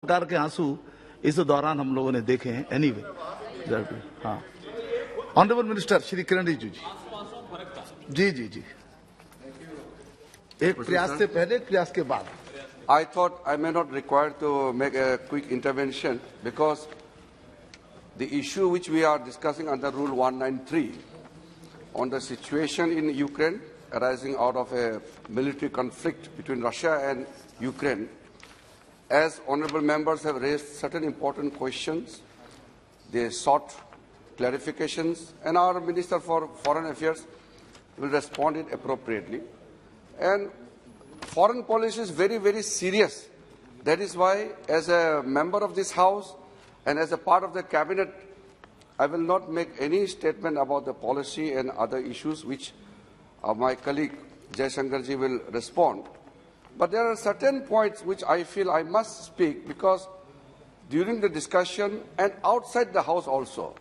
प्रकार के आंसू इस दौरान हम लोगों ने देखे हैं। एनीवे, हाँ, ऑनरेबल मिनिस्टर श्री किरण रिजिजू जी जी जी, एक प्रयास से पहले, एक प्रयास के बाद। I thought I may not require to make a quick intervention because the issue which we are discussing under Rule 193 on the situation in Ukraine arising out of a military conflict between Russia and Ukraine, as honourable members have raised certain important questions, they sought clarifications, and our Minister for Foreign Affairs will respond it appropriately. And foreign policy is very, very serious. That is why, as a member of this House and as a part of the Cabinet, I will not make any statement about the policy and other issues which my colleague Jaishankar ji will respond. But there are certain points which I feel I must speak because during the discussion and outside the House also,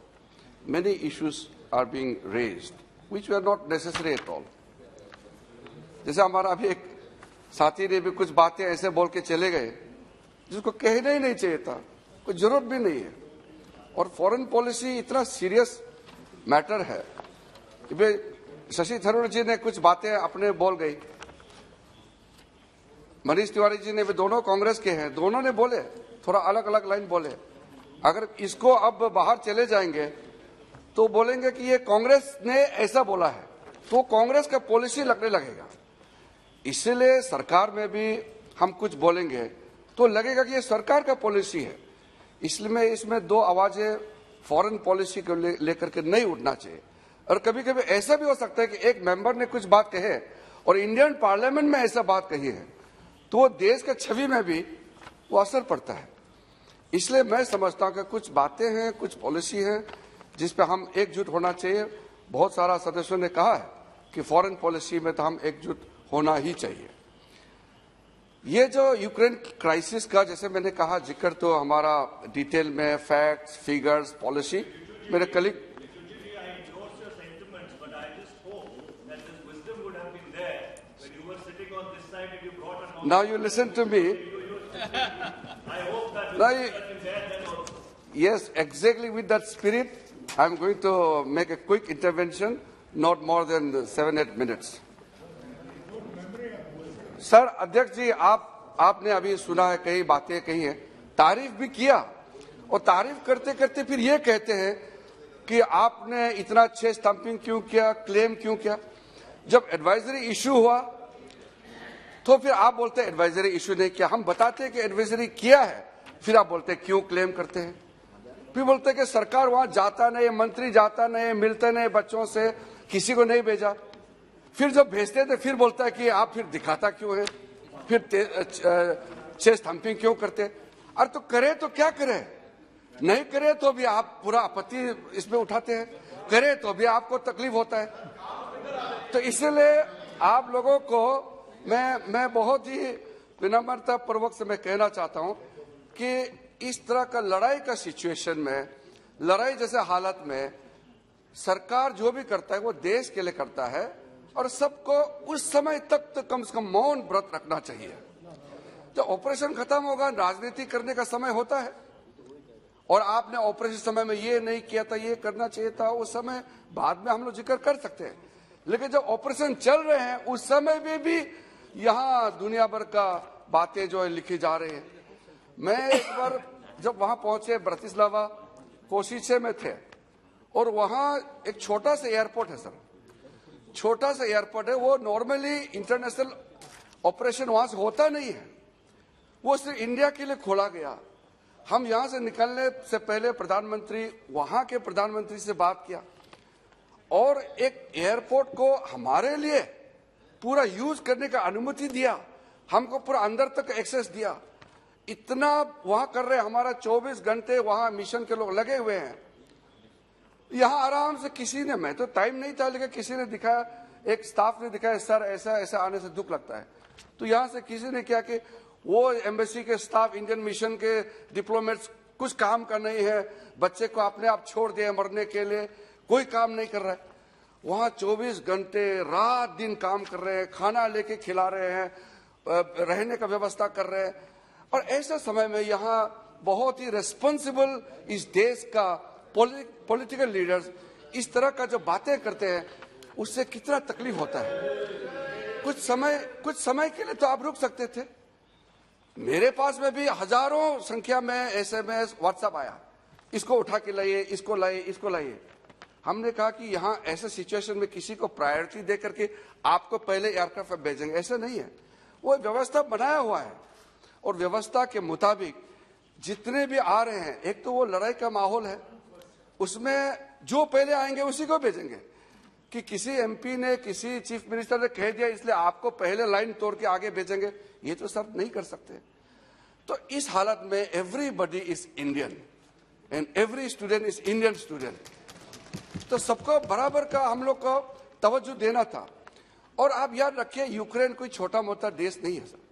many issues are being raised, which were not necessary at all. जैसे हमारा अभी एक साथी ने भी कुछ बातें ऐसे बोल के चले गए जिसको कहना ही नहीं चाहिए था, कोई जरूरत भी नहीं है। और फॉरेन पॉलिसी इतना सीरियस मैटर है। शशि थरूर जी ने कुछ बातें अपने बोल गई, मनीष तिवारी जी ने भी, दोनों कांग्रेस के हैं, दोनों ने बोले, थोड़ा अलग अलग लाइन बोले। अगर इसको अब बाहर चले जाएंगे तो बोलेंगे कि ये कांग्रेस ने ऐसा बोला है, तो कांग्रेस का पॉलिसी लगने लगेगा। इसलिए सरकार में भी हम कुछ बोलेंगे तो लगेगा कि ये सरकार का पॉलिसी है। इसलिए इसमें दो आवाजें फॉरेन पॉलिसी को लेकर के नहीं उठना चाहिए। और कभी कभी ऐसा भी हो सकता है कि एक मेंबर ने कुछ बात कहे और इंडियन पार्लियामेंट में ऐसा बात कही है तो देश के छवि में भी वो असर पड़ता है। इसलिए मैं समझता हूं कि कुछ बातें हैं, कुछ पॉलिसी है जिस पे हम एकजुट होना चाहिए। बहुत सारा सदस्यों ने कहा है कि फॉरेन पॉलिसी में तो हम एकजुट होना ही चाहिए। ये जो यूक्रेन क्राइसिस का, जैसे मैंने कहा, जिक्र तो हमारा डिटेल में फैक्ट्स, फिगर्स, पॉलिसी मेरे colleague Now you listen to me. Yes, exactly with that spirit, I am going to make a quick intervention, not more than 7-8 minutes. Sir अध्यक्ष जी, आपने अभी सुना है, कई बातें कही हैं, तारीफ भी किया और तारीफ करते करते फिर ये कहते हैं कि आपने इतना अच्छे स्टंपिंग क्यों किया, क्लेम क्यों किया। जब एडवाइजरी इशू हुआ तो फिर आप बोलते हैं एडवाइजरी इशू नहीं किया। हम बताते हैं कि एडवाइजरी किया है, फिर आप बोलते हैं क्यों क्लेम करते हैं। फिर बोलते हैं कि सरकार वहां जाता नहीं, मंत्री जाता नहीं, मिलते नहीं बच्चों से, किसी को नहीं भेजा। फिर जब भेजते थे फिर बोलता है कि आप फिर दिखाता क्यों है, फिर चेस्ट थम्पिंग क्यों करते। अरे तो करे तो क्या करे, नहीं करे तो भी आप पूरा आपत्ति इसमें उठाते हैं, करे तो भी आपको तकलीफ होता है। तो इसलिए आप लोगों को मैं बहुत ही विनम्रता पूर्वक से मैं कहना चाहता हूं कि इस तरह का लड़ाई का सिचुएशन में, लड़ाई जैसे हालत में सरकार जो भी करता है वो देश के लिए करता है और सबको उस समय तक तो कम से कम मौन व्रत रखना चाहिए। जब ऑपरेशन खत्म होगा, राजनीति करने का समय होता है और आपने ऑपरेशन समय में ये नहीं किया था, ये करना चाहिए था, उस समय बाद में हम लोग जिक्र कर सकते हैं। लेकिन जब ऑपरेशन चल रहे हैं उस समय में भी यहाँ दुनिया भर का बातें जो है लिखी जा रही है। मैं एक बार जब वहां पहुंचे, ब्रतिस्लावा कोशिशे में थे और वहां एक छोटा सा एयरपोर्ट है सर, छोटा सा एयरपोर्ट है, वो नॉर्मली इंटरनेशनल ऑपरेशन वहां से होता नहीं है, वो सिर्फ इंडिया के लिए खोला गया। हम यहां से निकलने से पहले प्रधानमंत्री, वहां के प्रधानमंत्री से बात किया और एक एयरपोर्ट को हमारे लिए पूरा यूज करने का अनुमति दिया, हमको पूरा अंदर तक एक्सेस दिया। इतना वहां कर रहे, हमारा 24 घंटे वहां मिशन के लोग लगे हुए हैं। यहां आराम से किसी ने, मैं तो टाइम नहीं था लेकिन किसी ने दिखाया, एक स्टाफ ने दिखाया, सर ऐसा ऐसा आने से दुख लगता है। तो यहां से किसी ने क्या कि वो एम्बेसी के स्टाफ, इंडियन मिशन के डिप्लोमेट्स कुछ काम कर नहीं है, बच्चे को अपने आप छोड़ दिए मरने के लिए, कोई काम नहीं कर रहा है। वहां 24 घंटे रात दिन काम कर रहे हैं, खाना लेके खिला रहे हैं, रहने का व्यवस्था कर रहे हैं। और ऐसे समय में यहाँ बहुत ही रेस्पॉन्सिबल इस देश का पॉलिटिकल लीडर्स इस तरह का जो बातें करते हैं उससे कितना तकलीफ होता है। कुछ समय के लिए तो आप रुक सकते थे। मेरे पास में भी हजारों संख्या में SMS व्हाट्सएप आया, इसको उठा के लाइए, इसको लाइए, इसको लाइए। हमने कहा कि यहाँ ऐसे सिचुएशन में किसी को प्रायोरिटी दे करके आपको पहले एयरक्राफ्ट भेजेंगे, ऐसा नहीं है। वो व्यवस्था बनाया हुआ है और व्यवस्था के मुताबिक जितने भी आ रहे हैं, एक तो वो लड़ाई का माहौल है, उसमें जो पहले आएंगे उसी को भेजेंगे। कि किसी MP ने, किसी चीफ मिनिस्टर ने कह दिया इसलिए आपको पहले लाइन तोड़ के आगे भेजेंगे, ये तो सब नहीं कर सकते। तो इस हालत में everybody is Indian and every student is Indian student. तो सबको बराबर का हम लोग को तवज्जो देना था। और आप याद रखिए, यूक्रेन कोई छोटा मोटा देश नहीं है सर।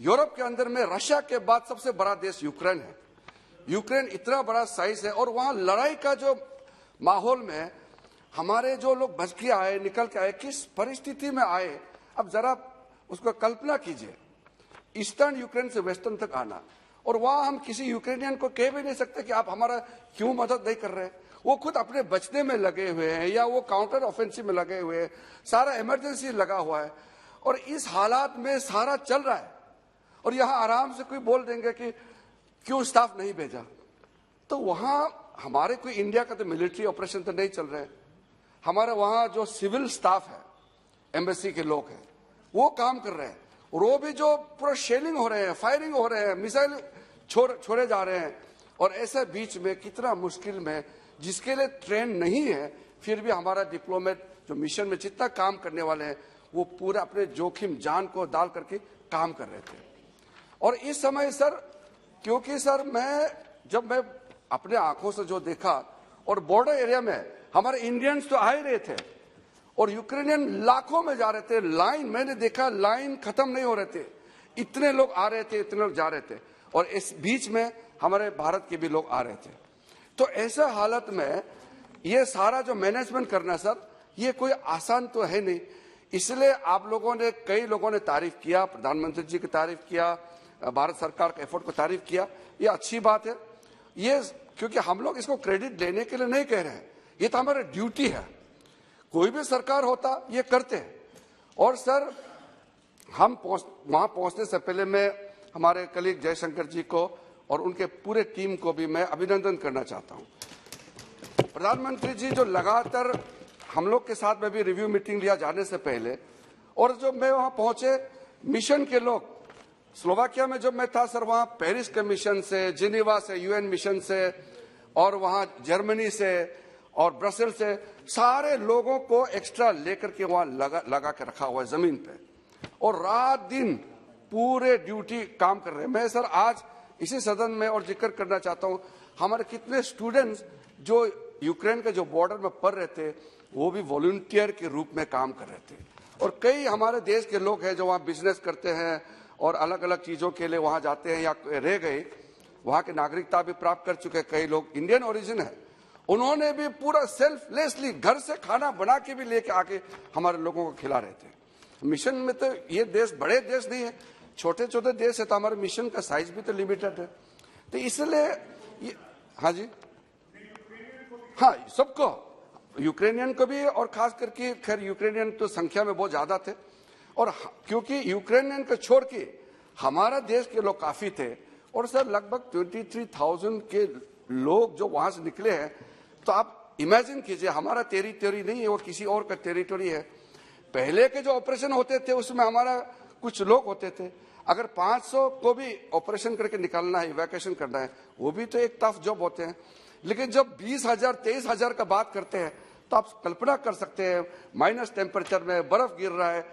यूरोप के अंदर में रशिया के बाद सबसे बड़ा देश यूक्रेन है। यूक्रेन इतना बड़ा साइज है और वहां लड़ाई का जो माहौल में हमारे जो लोग बच के आए, निकल के आए, किस परिस्थिति में आए, अब जरा उसको कल्पना कीजिए। ईस्टर्न यूक्रेन से वेस्टर्न तक आना, और वहां हम किसी यूक्रेनियन को कह भी नहीं सकते कि आप हमारा क्यों मदद नहीं कर रहे हैं। वो खुद अपने बचने में लगे हुए हैं या वो काउंटर ऑफेंसिव में लगे हुए हैं, सारा इमरजेंसी लगा हुआ है और इस हालात में सारा चल रहा है। और यहाँ आराम से कोई बोल देंगे कि क्यों स्टाफ नहीं भेजा। तो वहां हमारे कोई इंडिया का तो मिलिट्री ऑपरेशन तो नहीं चल रहे हैं, हमारे वहां जो सिविल स्टाफ है, एम्बेसी के लोग हैं, वो काम कर रहे हैं। और वो भी जो पूरा शेलिंग हो रहे हैं, फायरिंग हो रहे हैं, मिसाइल छोड़े जा रहे हैं। और ऐसे बीच में कितना मुश्किल में, जिसके लिए ट्रेन नहीं है, फिर भी हमारा डिप्लोमेट जो मिशन में जितना काम करने वाले हैं वो पूरा अपने जोखिम जान को डाल करके काम कर रहे थे। और इस समय सर, क्योंकि सर जब मैं अपने आंखों से जो देखा, और बॉर्डर एरिया में हमारे इंडियंस तो आ ही रहे थे और यूक्रेनियन लाखों में जा रहे थे। लाइन मैंने देखा, लाइन खत्म नहीं हो रहे थे, इतने लोग आ रहे थे, इतने लोग जा रहे थे। और इस बीच में हमारे भारत के भी लोग आ रहे थे। तो ऐसा हालत में ये सारा जो मैनेजमेंट करना सर, ये कोई आसान तो है नहीं। इसलिए आप लोगों ने, कई लोगों ने तारीफ किया, प्रधानमंत्री जी की तारीफ किया, भारत सरकार के एफर्ट को तारीफ किया, ये अच्छी बात है। ये क्योंकि हम लोग इसको क्रेडिट लेने के लिए नहीं कह रहे हैं, ये तो हमारी ड्यूटी है। कोई भी सरकार होता ये करते हैं। और सर, हम वहां पहुंचने से पहले मैं हमारे कलीग जयशंकर जी को और उनके पूरे टीम को भी मैं अभिनंदन करना चाहता हूं। प्रधानमंत्री जी जो लगातार हम लोग के साथ में भी रिव्यू मीटिंग लिया जाने से पहले, और जब मैं वहां पहुंचे, मिशन के लोग, स्लोवाकिया में जब मैं था सर, वहां पेरिस के मिशन से, जिनेवा से, UN मिशन से, और वहां जर्मनी से और ब्रसेल से, सारे लोगों को एक्स्ट्रा लेकर के वहां लगा के रखा हुआ है जमीन पे, और रात दिन पूरे ड्यूटी काम कर रहे हैं। मैं सर आज इसी सदन में और जिक्र करना चाहता हूं, हमारे कितने स्टूडेंट्स जो यूक्रेन के जो बॉर्डर में पढ़ रहे थे, वो भी वॉलंटियर के रूप में काम कर रहे थे। और कई हमारे देश के लोग हैं जो वहाँ बिजनेस करते हैं और अलग अलग चीजों के लिए वहाँ जाते हैं या रह गए, वहाँ की नागरिकता भी प्राप्त कर चुके। कई लोग इंडियन ओरिजिन है, उन्होंने भी पूरा सेल्फलेसली घर से खाना बना के भी लेके आके हमारे लोगों को खिला रहे थे। मिशन में तो ये देश बड़े देश नहीं है, छोटे छोटे देश है, तो हमारे मिशन का साइज भी तो लिमिटेड है। तो इसलिए हाँ जी, हाँ, सबको, यूक्रेनियन को भी, और खास करके खैर यूक्रेनियन तो संख्या में बहुत ज्यादा थे। और क्योंकि यूक्रेनियन को छोड़ के हमारा देश के लोग काफी थे, और सर लगभग 23,000 के लोग जो वहां से निकले हैं, तो आप इमेजिन कीजिए, हमारा टेरिटरी नहीं है, वो किसी और का टेरिटरी है। पहले के जो ऑपरेशन होते थे उसमें हमारा कुछ लोग होते थे, अगर 500 को भी ऑपरेशन करके निकालना है, इवैक्यूएशन करना है, वो भी तो एक टफ जॉब होते हैं। लेकिन जब 20,000 23,000 का बात करते हैं, तो आप कल्पना कर सकते हैं, माइनस टेम्परेचर में बर्फ गिर रहा है,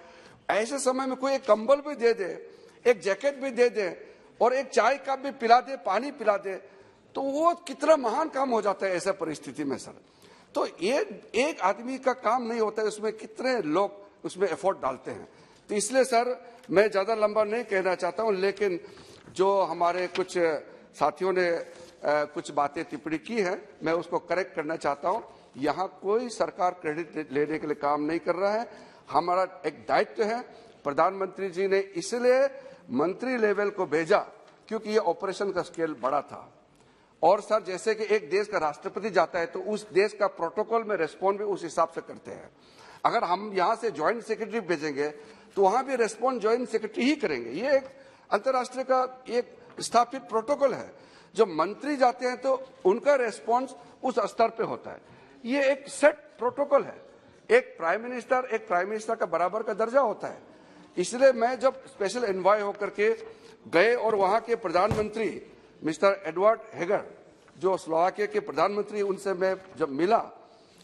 ऐसे समय में कोई एक कंबल भी दे दे, एक जैकेट भी दे दे, और एक चाय कप भी पिला दे, पानी पिला दे, तो वो कितना महान काम हो जाता है ऐसा परिस्थिति में सर। तो ये एक आदमी का काम नहीं होता है, उसमें कितने लोग उसमें एफर्ट डालते हैं। तो इसलिए सर मैं ज्यादा लंबा नहीं कहना चाहता हूं, लेकिन जो हमारे कुछ साथियों ने कुछ बातें टिप्पणी की है, मैं उसको करेक्ट करना चाहता हूं। यहाँ कोई सरकार क्रेडिट लेने के लिए काम नहीं कर रहा है, हमारा एक दायित्व है। प्रधानमंत्री जी ने इसलिए मंत्री लेवल को भेजा क्योंकि ये ऑपरेशन का स्केल बड़ा था। और सर, जैसे कि एक देश का राष्ट्रपति जाता है तो उस देश का प्रोटोकॉल में रेस्पॉन्ड भी उस हिसाब से करते हैं। अगर हम यहाँ से ज्वाइंट सेक्रेटरी भेजेंगे तो वहां भी रेस्पॉन्ड ज्वाइंट सेक्रेटरी ही करेंगे। ये एक अंतर्राष्ट्रीय का एक स्थापित प्रोटोकॉल है। जब मंत्री जाते हैं तो उनका रेस्पॉन्स उस स्तर पे होता है। ये एक सेट प्रोटोकॉल है। एक प्राइम मिनिस्टर का बराबर का दर्जा होता है। इसलिए मैं जब स्पेशल एनवॉय होकर के गए और वहां के प्रधानमंत्री मिस्टर एडवर्ड हेगर, जो स्लोवाकिया के प्रधानमंत्री, उनसे मैं जब मिला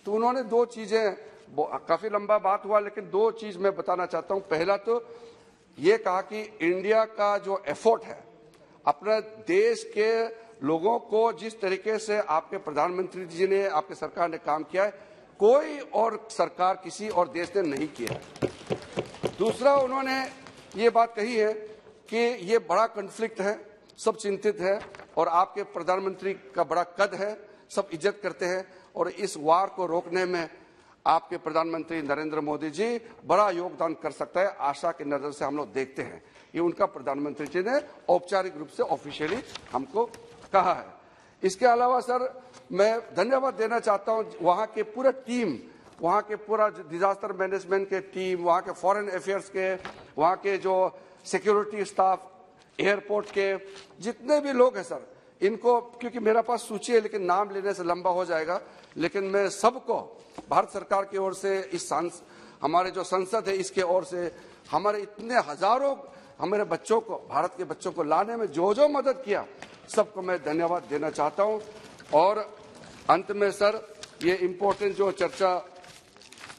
तो उन्होंने दो चीजें, काफी लंबा बात हुआ लेकिन दो चीज मैं बताना चाहता हूं। पहला तो ये कहा कि इंडिया का जो एफर्ट है, अपने देश के लोगों को जिस तरीके से आपके प्रधानमंत्री जी ने, आपके सरकार ने काम किया है, कोई और सरकार किसी और देश ने नहीं किया है। दूसरा, उन्होंने ये बात कही है कि ये बड़ा कॉन्फ्लिक्ट है, सब चिंतित है और आपके प्रधानमंत्री का बड़ा कद है, सब इज्जत करते हैं और इस वार को रोकने में आपके प्रधानमंत्री नरेंद्र मोदी जी बड़ा योगदान कर सकता है। आशा की नजर से हम लोग देखते हैं। ये उनका प्रधानमंत्री जी ने औपचारिक रूप से ऑफिशियली हमको कहा है। इसके अलावा सर, मैं धन्यवाद देना चाहता हूं वहां के पूरा टीम, वहां के पूरा डिजास्टर मैनेजमेंट के टीम, वहां के फॉरेन अफेयर्स के, वहां के जो सिक्योरिटी स्टाफ, एयरपोर्ट के जितने भी लोग हैं सर, इनको, क्योंकि मेरे पास सूची है लेकिन नाम लेने से लंबा हो जाएगा, लेकिन मैं सबको भारत सरकार की ओर से, इस हमारे जो संसद है इसके ओर से, हमारे इतने हजारों हमारे बच्चों को, भारत के बच्चों को लाने में जो जो मदद किया, सबको मैं धन्यवाद देना चाहता हूं। और अंत में सर, ये इम्पोर्टेंट जो चर्चा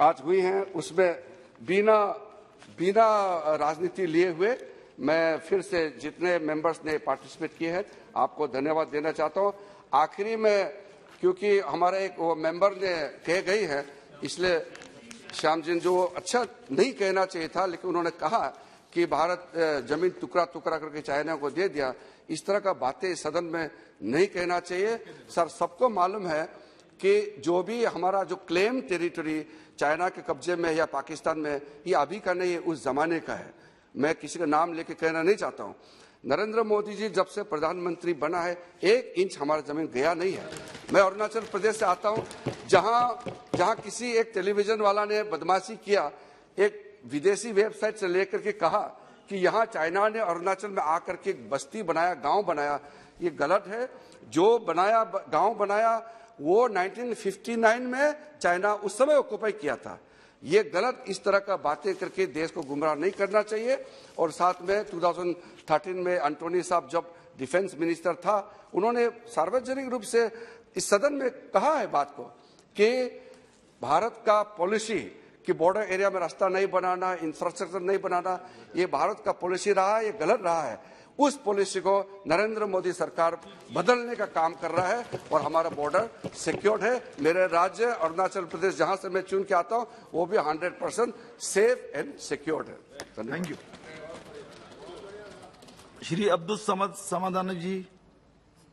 आज हुई है उसमें बिना राजनीति लिए हुए मैं फिर से जितने मेंबर्स ने पार्टिसिपेट किए हैं आपको धन्यवाद देना चाहता हूं। आखिरी में, क्योंकि हमारा एक वो मेंबर ने कह गई है, इसलिए श्याम जी, जो अच्छा नहीं कहना चाहिए था लेकिन उन्होंने कहा कि भारत जमीन टुकड़ा टुकड़ा करके चाइना को दे दिया, इस तरह का बातें सदन में नहीं कहना चाहिए। सर, सबको मालूम है कि जो भी हमारा जो क्लेम टेरिटरी चाइना के कब्जे में या पाकिस्तान में, ये अभी का नहीं है, उस जमाने का है। मैं किसी का नाम लेके कहना नहीं चाहता हूँ। नरेंद्र मोदी जी जब से प्रधानमंत्री बना है 1 इंच हमारा जमीन गया नहीं है। मैं अरुणाचल प्रदेश से आता हूँ, जहाँ किसी एक टेलीविजन वाला ने बदमाशी किया, एक विदेशी वेबसाइट से लेकर के कहा कि यहाँ चाइना ने अरुणाचल में आकर के बस्ती बनाया, गांव बनाया। ये गलत है। जो बनाया, गांव बनाया, वो 1959 में चाइना उस समय ऑक्युपाई किया था। ये गलत, इस तरह का बातें करके देश को गुमराह नहीं करना चाहिए। और साथ में 2013 में एंटोनी साहब जब डिफेंस मिनिस्टर था, उन्होंने सार्वजनिक रूप से इस सदन में कहा है बात को कि भारत का पॉलिसी कि बॉर्डर एरिया में रास्ता नहीं बनाना, इंफ्रास्ट्रक्चर नहीं बनाना, ये भारत का पॉलिसी रहा है, ये गलत रहा है। उस पॉलिसी को नरेंद्र मोदी सरकार बदलने का काम कर रहा है और हमारा बॉर्डर सिक्योर्ड है। मेरे राज्य अरुणाचल प्रदेश, जहां से मैं चुन के आता हूं, वो भी 100% सेफ एंड सिक्योर्ड है। Thank you. Shri Abdul Samad Samadhan ji.